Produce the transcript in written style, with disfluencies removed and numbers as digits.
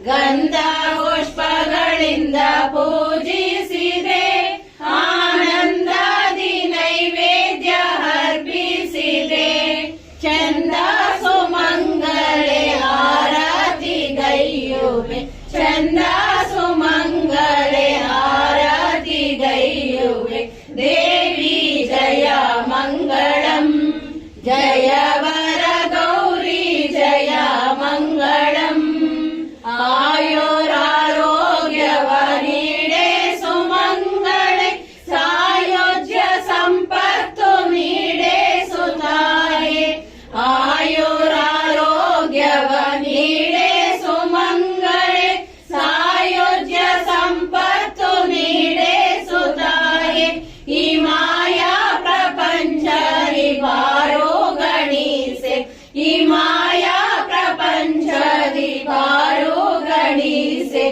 ಗಂಧ ಪುಷ್ಪಗಳಿಂದ ಪೂಜಿಸಿದೆ, ಆನಂದಾದಿ ನೈವೇದ್ಯ ಅರ್ಪಿಸಿದೆ. ಚಂದ ಸುಮಂಗಳೆ ಆರತಿಗೈಯುವೆ, ಚಂದ ಸುಮಂಗಳೆ ಆರತಿಗೈಯುವೆ. ದೇವಿ ಜಯ ಮಂಗಳಂ, ಜಯ ವರ ಗೌರಿ ಜಯ ಮಂಗಳಂ. ಆಯುರಾರೋಗ್ಯವ ನೀಡೆ ಸುಮಂಗಳೆ, ಸಾಯುಜ್ಯ ಸಂಪತ್ತು ನೀಡೆ ಸುತಾಯೆ. ಆಯುರಾರೋಗ್ಯವ ನೀಡೆ ಸುಮಂಗಳೆ, ಸಾಯುಜ್ಯ ಸಂಪತ್ತು ನೀಡೆ ಸುತಾಯೆ. ಈ ಮಾಯಾ ಪ್ರಪಂಚರಿ ಬಾರೋ ಗಣಿಸೆ, ಈ ಮಾಯಾ ಪ್ರಪಂಚದಿ ಬಾರೋ ಗಣಿಸೆ.